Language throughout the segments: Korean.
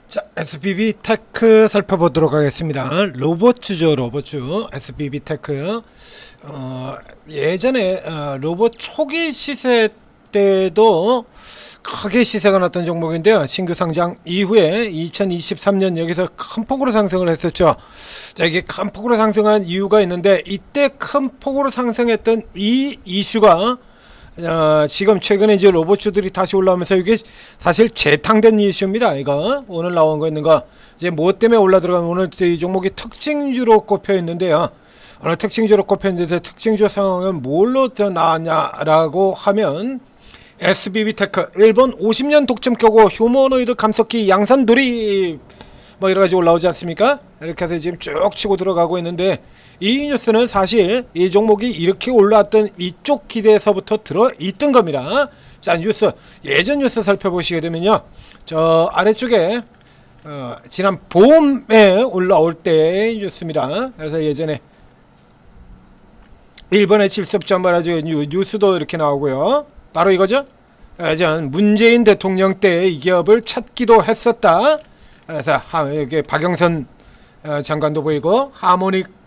자, SBB 테크 살펴보도록 하겠습니다. 로봇주죠, 로봇주. SBB 테크. 예전에 로봇 초기 시세 때도 크게 시세가 났던 종목인데요. 신규 상장 이후에 2023년 여기서 큰 폭으로 상승을 했었죠. 자, 이게 큰 폭으로 상승한 이유가 있는데, 이때 큰 폭으로 상승했던 이 이슈가 지금 최근에 이제 로봇주들이 다시 올라오면서, 이게 사실 재탕된 이슈입니다. 이거 오늘 나온 거 있는 거 이제 뭐 때문에 올라 들어간, 오늘 이 종목이 특징주로 꼽혀 있는데요. 오늘 특징주로 꼽혀 있는데, 특징주 상황은 뭘로 나왔냐라고 하면 SBB 테크 일본 50년 독점 켜고 휴머노이드 감속기 양산 돌입 뭐 여러가지 올라오지 않습니까? 이렇게 해서 지금 쭉 치고 들어가고 있는데, 이 뉴스는 사실 이 종목이 이렇게 올라왔던 이쪽 기대에서부터 들어있던 겁니다. 자, 뉴스, 예전 뉴스 살펴보시게 되면요, 저 아래쪽에 지난 봄에 올라올 때의 뉴스입니다. 그래서 예전에 일본의 질섭전 말하죠, 뉴스도 이렇게 나오고요. 바로 이거죠. 예전 문재인 대통령 때 이 기업을 찾기도 했었다. 그래서 여기 박영선 장관도 보이고, 하모닉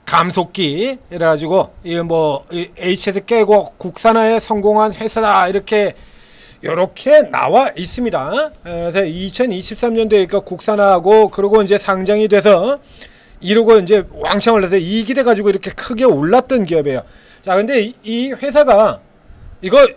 감속기 이래가지고 이뭐 HS 깨고 국산화에 성공한 회사다, 이렇게 나와 있습니다. 그래서 2023년도에 그러니까 국산화하고, 그리고 이제 상장이 돼서 이러고 이제 왕창 올라서 이익이 돼 가지고 이렇게 크게 올랐던 기업이에요. 자, 근데 이 회사가 이거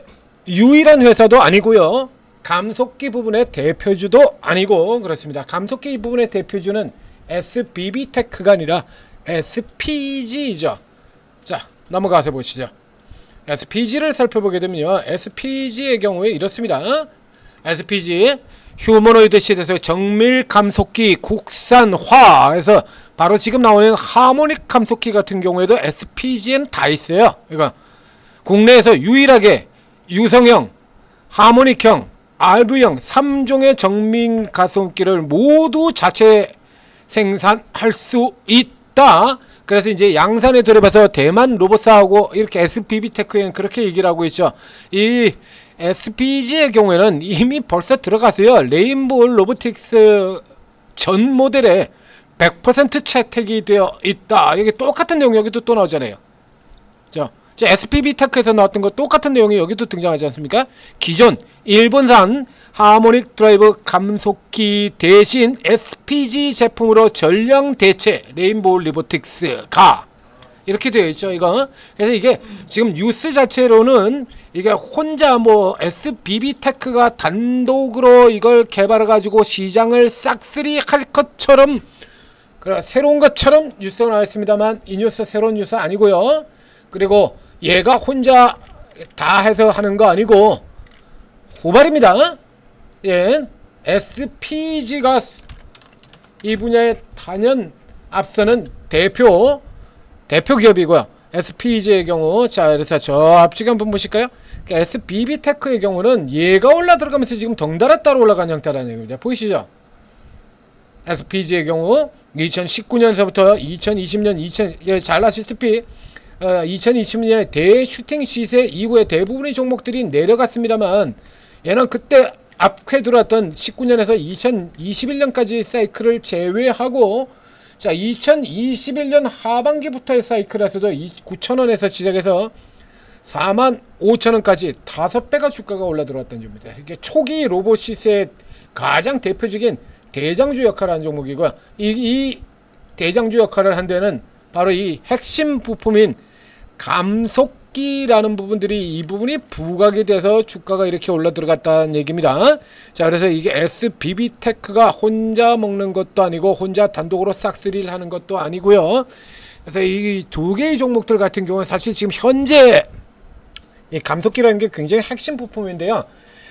유일한 회사도 아니고요, 감속기 부분의 대표주도 아니고 그렇습니다. 감속기 부분의 대표주는 SBB 테크가 아니라 SPG죠. 자, 넘어가서 보시죠. SPG를 살펴보게 되면요, SPG의 경우에 이렇습니다. SPG 휴머노이드 시대에서 정밀 감속기 국산화에서 바로 지금 나오는 하모닉 감속기 같은 경우에도 SPG엔 다 있어요. 그러니까 국내에서 유일하게 유성형, 하모닉형, RV형 3종의 정밀 감속기를 모두 자체 생산할 수 있다. 그래서 이제 양산에 들어가서 대만 로봇사하고 이렇게 SBB 테크엔 그렇게 얘기를 하고 있죠. 이 SPG의 경우에는 이미 벌써 들어가서요, 레인보우 로보틱스 전 모델에 100% 채택이 되어 있다. 여기 똑같은 내용 여기도 또 나오잖아요. 자, SBB 테크에서 나왔던 거 똑같은 내용이 여기도 등장하지 않습니까? 기존 일본산 하모닉 드라이브 감속기 대신 SPG 제품으로 전량 대체 레인보우 로보틱스가 이렇게 되어 있죠, 이거. 그래서 이게 지금 뉴스 자체로는 이게 혼자 뭐 SBB 테크가 단독으로 이걸 개발해 가지고 시장을 싹쓸이 할 것처럼, 새로운 것처럼 뉴스가 나왔습니다만, 이 뉴스 새로운 뉴스 아니고요. 그리고 얘가 혼자 다 해서 하는 거 아니고 후발입니다. 예, SPG가 이 분야에 단연 앞서는 대표 기업이고요. SPG의 경우, 자, 그래서 저 앞쪽에 한번 보실까요? SBB 테크의 경우는 얘가 올라 들어가면서 지금 덩달아 따라 올라간 형태라는 얘기입니다. 보이시죠? SPG의 경우 2019년서부터 2020년 잘 아시다시피 2020년에 대슈팅 시세 이후에 대부분의 종목들이 내려갔습니다만, 얘는 그때 앞에 들어왔던 19년에서 2021년까지 사이클을 제외하고, 자, 2021년 하반기부터의 사이클에서도 9,000원에서 시작해서 45,000원까지 5배가 주가가 올라 들어왔던 점입니다. 이게 초기 로봇 시세의 가장 대표적인 대장주 역할을 하는 종목이고요. 이 대장주 역할을 한 데는 바로 이 핵심 부품인 감속기라는 부분들이, 이 부분이 부각이 돼서 주가가 이렇게 올라 들어갔다는 얘기입니다. 자, 그래서 이게 SBB 테크가 혼자 먹는 것도 아니고 혼자 단독으로 싹쓸이를 하는 것도 아니고요. 그래서 이 두 개의 종목들 같은 경우는 사실 지금 현재 이 감속기라는 게 굉장히 핵심 부품인데요.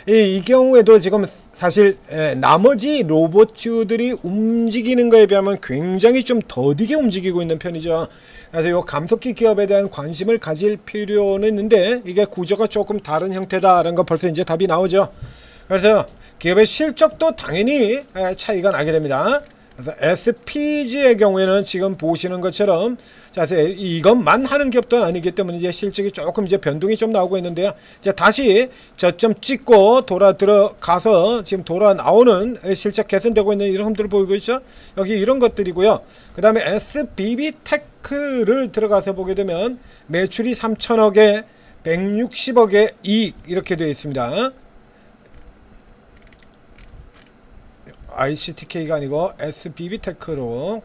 이 경우에도 지금 사실 나머지 로봇주들이 움직이는 거에 비하면 굉장히 좀 더디게 움직이고 있는 편이죠. 그래서 이 감속기 기업에 대한 관심을 가질 필요는 있는데, 이게 구조가 조금 다른 형태다라는 거 벌써 이제 답이 나오죠. 그래서 기업의 실적도 당연히 차이가 나게 됩니다. 그래서 SPG의 경우에는 지금 보시는 것처럼 자세히 이것만 하는 기업도 아니기 때문에 이제 실적이 조금 이제 변동이 좀 나오고 있는데요. 이제 다시 저점 찍고 돌아 들어가서 지금 돌아 나오는 실적 개선되고 있는 이런 흐름들을 보이고 있죠. 여기 이런 것들이고요. 그 다음에 SBB테크를 들어가서 보게 되면 매출이 3천억에 160억의 이익 이렇게 되어 있습니다. ICTK가 아니고 SBB테크로,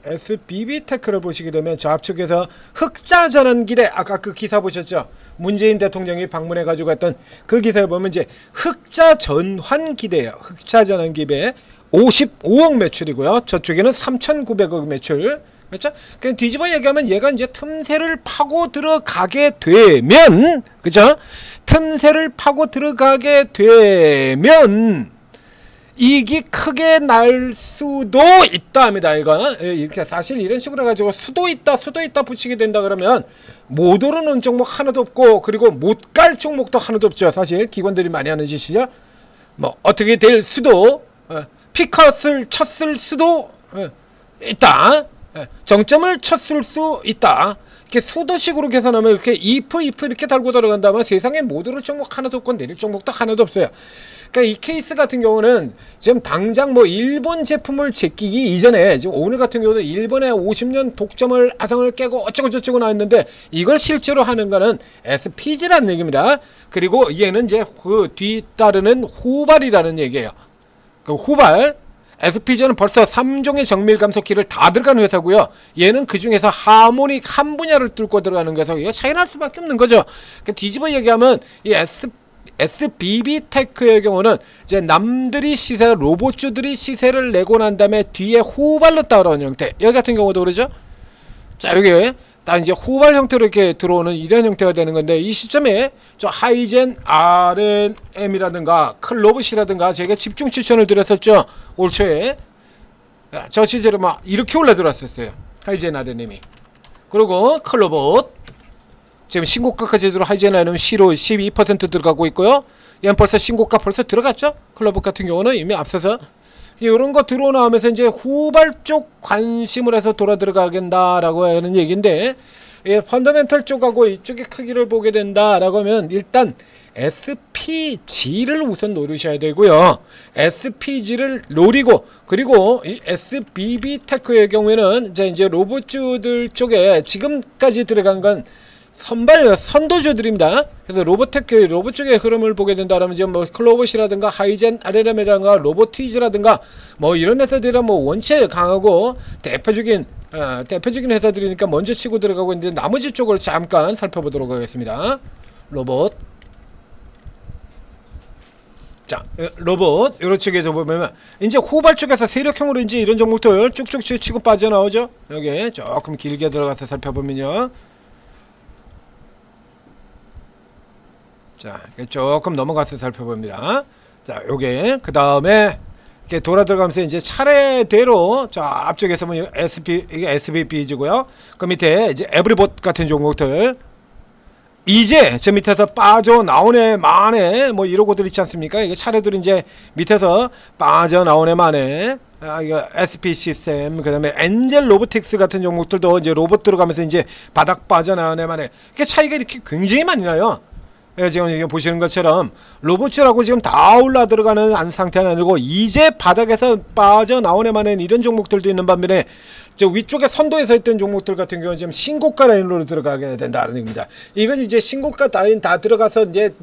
SBB테크를 보시게 되면 좌측에서 흑자 전환기대, 아까 그 기사 보셨죠? 문재인 대통령이 방문해 가지고 했던 그 기사에 보면 이제 흑자 전환기대예요. 흑자 전환기대 55억 매출이고요. 저쪽에는 3,900억 매출. 그렇죠? 그냥 뒤집어 얘기하면 얘가 이제 틈새를 파고 들어가게 되면, 그죠? 틈새를 파고 들어가게 되면 이익이 크게 날 수도 있다 합니다. 이거는 이렇게 사실 이런 식으로 해가지고 수도 있다 붙이게 된다 그러면 못 오르는 종목 하나도 없고, 그리고 못 갈 종목도 하나도 없죠. 사실 기관들이 많이 하는 짓이죠. 뭐 어떻게 될 수도, 피컷을 쳤을 수도 있다. 정점을 쳤을 수 있다. 이렇게 수도식으로 계산하면 이렇게 if 이렇게 달고 들어간다면 세상에 못 오를 종목 하나도 없고 내릴 종목도 하나도 없어요. 그러니까 이 케이스 같은 경우는 지금 당장 뭐 일본 제품을 제끼기 이전에, 지금 오늘 같은 경우도 일본의 50년 독점을 아성을 깨고 어쩌고 저쩌고 나왔는데 이걸 실제로 하는 거는 SPG라는 얘기입니다. 그리고 얘는 이제 그 뒤따르는 후발이라는 얘기예요. 그 후발, SPG는 벌써 3종의 정밀 감속기를 다 들어가는 회사고요. 얘는 그 중에서 하모닉 한 분야를 뚫고 들어가는 거라서 이거 차이 날 수밖에 없는 거죠. 그러니까 뒤집어 얘기하면 이 SBB테크의 경우는 이제 남들이 시세, 로봇주들이 시세를 내고 난 다음에 뒤에 후발로 따라오는 형태. 여기 같은 경우도 그러죠. 자, 여기 딱 이제 후발 형태로 이렇게 들어오는 이런 형태가 되는 건데, 이 시점에 저 하이젠 RNM이라든가 클로봇이라든가 제가 집중 추천을 드렸었죠. 올 초에. 저 시절에 막 이렇게 올라 들어왔었어요. 하이젠 RNM이. 그리고 클로봇. 지금 신고가까지 들어 하이젠 RNM 12% 들어가고 있고요. 얘는 벌써 신고가 벌써 들어갔죠. 클로봇 같은 경우는 이미 앞서서. 이런 거 들어나오면서 이제 후발 쪽 관심을 해서 돌아 들어가겠다라고 하는 얘기인데, 예, 펀더멘털 쪽하고 이쪽의 크기를 보게 된다라고 하면 일단 SPG를 우선 노리셔야 되고요. SPG를 노리고, 그리고 이 SBB테크의 경우에는 이제 로봇주들 쪽에 지금까지 들어간 건 선도주들입니다. 그래서 로봇 쪽의 흐름을 보게 된다면 지금 뭐 클로봇이라든가 하이젠 RNM이라든가 로보티즈라든가 뭐 이런 회사들은 뭐 원체 강하고 대표적인 회사들이니까 먼저 치고 들어가고 있는데, 나머지 쪽을 잠깐 살펴보도록 하겠습니다. 로봇. 자, 로봇 이런 쪽에서 보면 이제 후발 쪽에서 세력형으로 이제 이런 종목들 쭉쭉 치고 빠져나오죠. 여기 조금 길게 들어가서 살펴보면요. 자, 조금 넘어가서 살펴봅니다. 자, 요게 그 다음에 이렇게 돌아 들어가면서 이제 차례대로, 자, 앞쪽에서 보면 이게 SBBG고요. 그 밑에 이제 에브리봇 같은 종목들, 이제 저 밑에서 빠져나오네 마네 뭐 이러고들 있지 않습니까? 이게 차례대로 이제 밑에서 빠져나오네 마네. 이거 SP 시스템, 그 다음에 엔젤 로보틱스 같은 종목들도 이제 로봇 들어가면서 이제 바닥 빠져나오네 마네. 이게 차이가 이렇게 굉장히 많이 나요. 예, 지금 이게 보시는 것처럼 로봇이라고 지금 다 올라 들어가는 상태는 아니고 이제 바닥에서 빠져나오네만은 이런 종목들도 있는 반면에 저 위쪽에 선도에서 있던 종목들 같은 경우는 지금 신고가 라인으로 들어가게 된다는 얘기입니다. 이건 이제 신고가 라인 다 들어가서 이제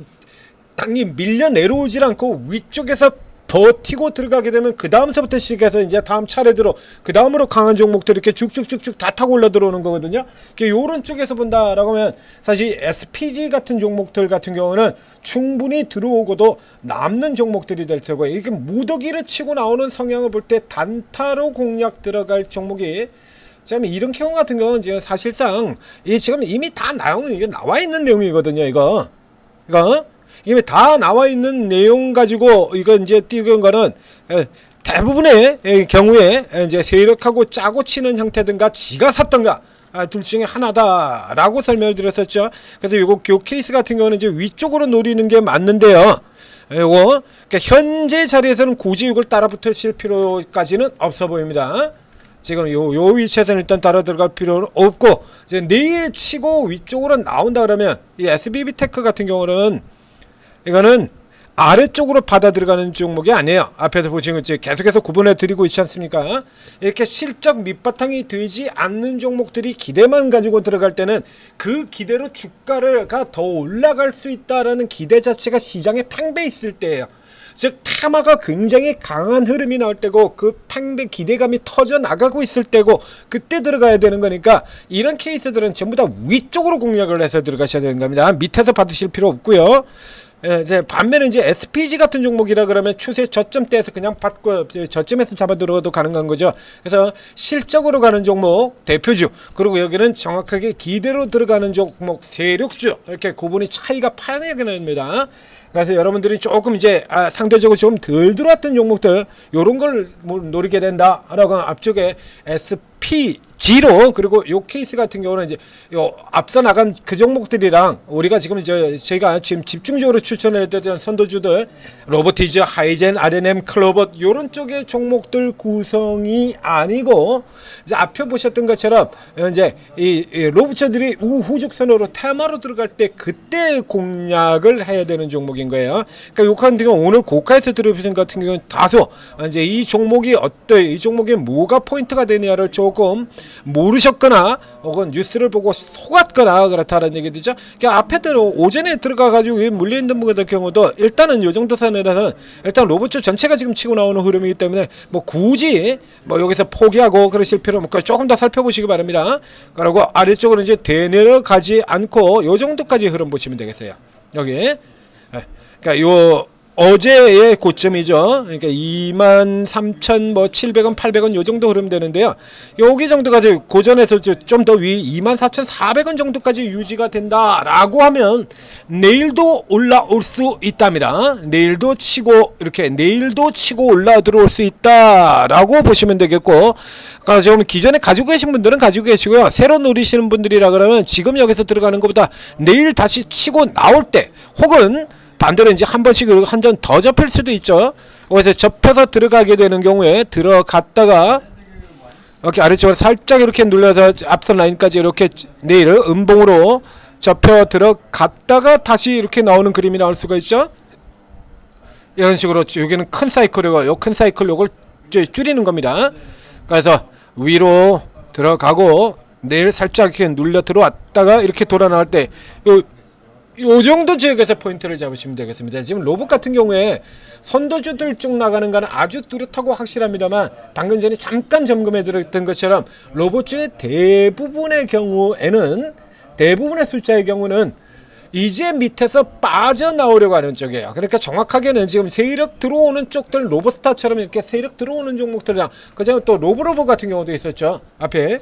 당연히 밀려 내려오질 않고 위쪽에서 버티고 들어가게 되면 그 다음서부터 시작해서 이제 다음 차례대로 그 다음으로 강한 종목들 이렇게 쭉쭉쭉쭉 다 타고 올라 들어오는 거거든요. 요런 쪽에서 본다라고 하면 사실 SPG 같은 종목들 같은 경우는 충분히 들어오고도 남는 종목들이 될 테고, 이게 무더기를 치고 나오는 성향을 볼 때 단타로 공략 들어갈 종목이, 지금 이런 경우 같은 경우는 지금 사실상 이 지금 이미 다 나와 있는 내용이거든요. 이거 이미 다 나와 있는 내용 가지고 이거 이제 띄운 거는 대부분의 경우에 이제 세력하고 짜고 치는 형태든가 지가 샀던가 둘 중에 하나다라고 설명을 드렸었죠. 그래서 요 케이스 같은 경우는 이제 위쪽으로 노리는 게 맞는데요. 요거 그러니까 현재 자리에서는 굳이 이걸 따라 붙으실 필요까지는 없어 보입니다. 지금 요 위치에서는 일단 따라 들어갈 필요는 없고, 이제 내일 치고 위쪽으로 나온다 그러면 이 SBB테크 같은 경우는 이거는 아래쪽으로 받아 들어가는 종목이 아니에요. 앞에서 보시는 것처럼 계속해서 구분해 드리고 있지 않습니까? 이렇게 실적 밑바탕이 되지 않는 종목들이 기대만 가지고 들어갈 때는 그 기대로 주가가 더 올라갈 수 있다라는 기대 자체가 시장에 팽배 있을 때예요. 즉 테마가 굉장히 강한 흐름이 나올 때고 그 팽배 기대감이 터져 나가고 있을 때고 그때 들어가야 되는 거니까, 이런 케이스들은 전부 다 위쪽으로 공략을 해서 들어가셔야 되는 겁니다. 밑에서 받으실 필요 없고요. 이제 반면에 이제 SPG 같은 종목이라 그러면 추세 저점대에서 그냥 받고 저점에서 잡아 들어가도 가능한 거죠. 그래서 실적으로 가는 종목 대표주, 그리고 여기는 정확하게 기대로 들어가는 종목 세력주, 이렇게 구분이 차이가 판하게 납니다. 그래서 여러분들이 조금 이제 상대적으로 좀 덜 들어왔던 종목들 요런 걸 노리게 된다라고 앞쪽에 SPG로, 그리고 요 케이스 같은 경우는 이제 요 앞서 나간 그 종목들이랑 우리가 지금 저희가 지금 집중적으로 추천해드렸던 선도주들 로보티즈, 하이젠, RNM, 클로버 요런 쪽의 종목들 구성이 아니고, 이제 앞에 보셨던 것처럼 이제 이 로봇들이 우후죽순으로 테마로 들어갈 때 그때 공략을 해야 되는 종목인 거예요. 그러니까 요 같은 경우 오늘 고가에서 들어보신 같은 경우는 다소 이제 이 종목이 이 종목에 뭐가 포인트가 되냐를 조금 모르셨거나 혹은 뉴스를 보고 속았거나 그렇다는 얘기죠. 그러니까 앞에대로 오전에 들어가가지고 물려있는 분 같은 경우도 일단은 요 정도 선에서는 일단 로봇주 전체가 지금 치고 나오는 흐름이기 때문에 뭐 굳이 뭐 여기서 포기하고 그러실 필요 없고 조금 더 살펴보시기 바랍니다. 그리고 아래쪽으로 이제 되내려가지 않고 요 정도까지 흐름 보시면 되겠어요. 여기. 그러니까 요 어제의 고점이죠. 그러니까 23,700원, 800원 요 정도 흐름 되는데요. 여기 정도까지 고전에서 좀 더 위 24,400원 정도까지 유지가 된다라고 하면 내일도 올라올 수 있답니다. 내일도 치고 올라 들어올 수 있다라고 보시면 되겠고, 그러니까 지금 기존에 가지고 계신 분들은 가지고 계시고요. 새로 노리시는 분들이라 그러면 지금 여기서 들어가는 것보다 내일 다시 치고 나올 때, 혹은 반대로 이제 한 번씩 한 점 더 접힐 수도 있죠. 그래서 접혀서 들어가게 되는 경우에 들어갔다가 이렇게 아래쪽으로 살짝 이렇게 눌러서 앞선 라인까지 이렇게 내일 음봉으로 접혀 들어갔다가 다시 이렇게 나오는 그림이 나올 수가 있죠. 이런 식으로 여기는 큰 사이클이고 요 큰 사이클 요걸 줄이는 겁니다. 그래서 위로 들어가고 내일 살짝 이렇게 눌려 들어왔다가 이렇게 돌아 나올 때 요 정도 지역에서 포인트를 잡으시면 되겠습니다. 지금 로봇 같은 경우에 선도주들 쭉 나가는 거는 아주 뚜렷하고 확실합니다만, 방금 전에 잠깐 점검해 드렸던 것처럼 로봇주의 대부분의 숫자의 경우는 이제 밑에서 빠져나오려고 하는 쪽이에요. 그러니까 정확하게는 지금 세력 들어오는 쪽들, 로봇스타처럼 이렇게 세력 들어오는 종목들이랑, 그다음에 또 로브로봇 같은 경우도 있었죠. 앞에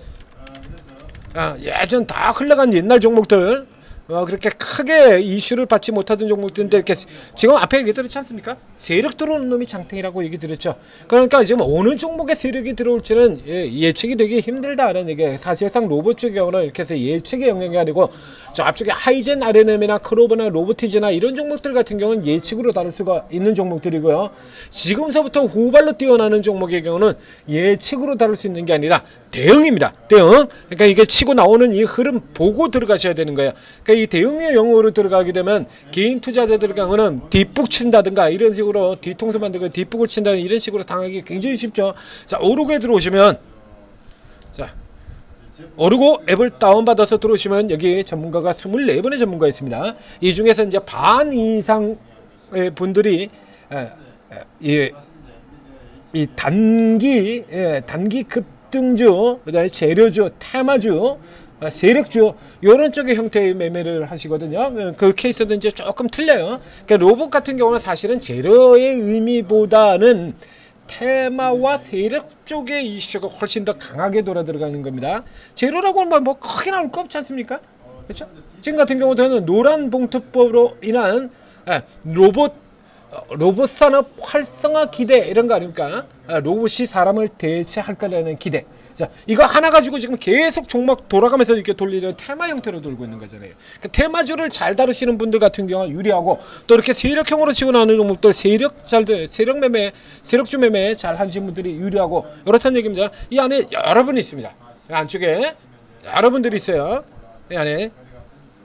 예전 다 흘러간 옛날 종목들, 그렇게 크게 이슈를 받지 못하던 종목들인데 이렇게 지금 앞에 얘기 드렸지 않습니까? 세력 들어오는 놈이 장땡이라고 얘기 드렸죠. 그러니까 지금 어느 종목에 세력이 들어올지는 예측이 되기 힘들다라는 얘기예요. 사실상 로봇 쪽 경우는 이렇게 해서 예측의 영역이 아니고, 저 앞쪽에 하이젠, RNM이나 크로버나 로보티즈나 이런 종목들 같은 경우는 예측으로 다룰 수가 있는 종목들이고요. 지금서부터 후발로 뛰어나는 종목의 경우는 예측으로 다룰 수 있는 게 아니라 대응입니다. 대응. 그러니까 이게 치고 나오는 이 흐름 보고 들어가셔야 되는 거예요. 그러니까 이 대응의 영역으로 들어가게 되면 개인 투자자들의 경우는 뒷북 친다든가 이런 식으로 뒤통수 만들고 뒷북을 친다는 이런 식으로 당하기 굉장히 쉽죠. 자, 오르고에 들어오시면, 자, 오르고 앱을 다운받아서 들어오시면 여기 전문가가 24분의 전문가 있습니다. 이 중에서 이제 반 이상의 분들이 이 단기 급등주, 그다음에 재료주, 테마주, 세력주 이런 쪽의 형태의 매매를 하시거든요. 그 케이스도 이제 조금 틀려요. 그러니까 로봇 같은 경우는 사실은 재료의 의미보다는 테마와 세력 쪽의 이슈가 훨씬 더 강하게 돌아 들어가는 겁니다. 재료라고 하면 뭐 크게 나올 거 없지 않습니까? 그렇죠? 지금 같은 경우는 노란 봉투법으로 인한 로봇 산업 활성화 기대 이런 거 아닙니까? 로봇이 사람을 대체할 거라는 기대. 자, 이거 하나 가지고 지금 계속 종목 돌아가면서 이렇게 돌리는 테마 형태로 돌고 있는 거잖아요. 그러니까 테마주를 잘 다루시는 분들 같은 경우는 유리하고, 또 이렇게 세력형으로 치고 나오는 종목들 세력 매매, 세력주 매매 잘 하시는 분들이 유리하고, 이렇다는 얘기입니다. 이 안에 여러분이 있습니다. 안쪽에 여러분들이 있어요. 이 안에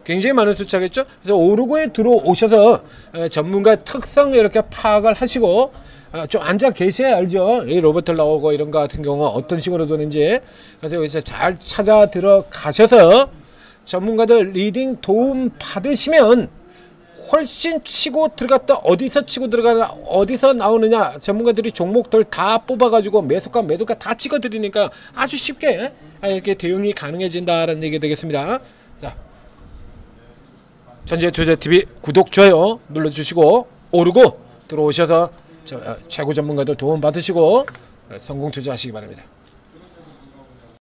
굉장히 많은 숫자겠죠. 그래서 오르고에 들어오셔서 전문가 특성 이렇게 파악을 하시고, 좀 앉아 계셔야 알죠. 이 로봇들 나오고 이런 거 같은 경우 어떤 식으로 도는지. 그래서 여기서 잘 찾아 들어가셔서 전문가들 리딩 도움 받으시면 훨씬 치고 들어갔다 어디서 치고 들어가나 어디서 나오느냐, 전문가들이 종목들 다 뽑아가지고 매수가 매도가 다 찍어 드리니까 아주 쉽게 이렇게 대응이 가능해진다라는 얘기 되겠습니다. 자, 전재투자TV 구독 좋아요 눌러주시고 오르고 들어오셔서 최고 전문가들 도움 받으시고 성공 투자하시기 바랍니다.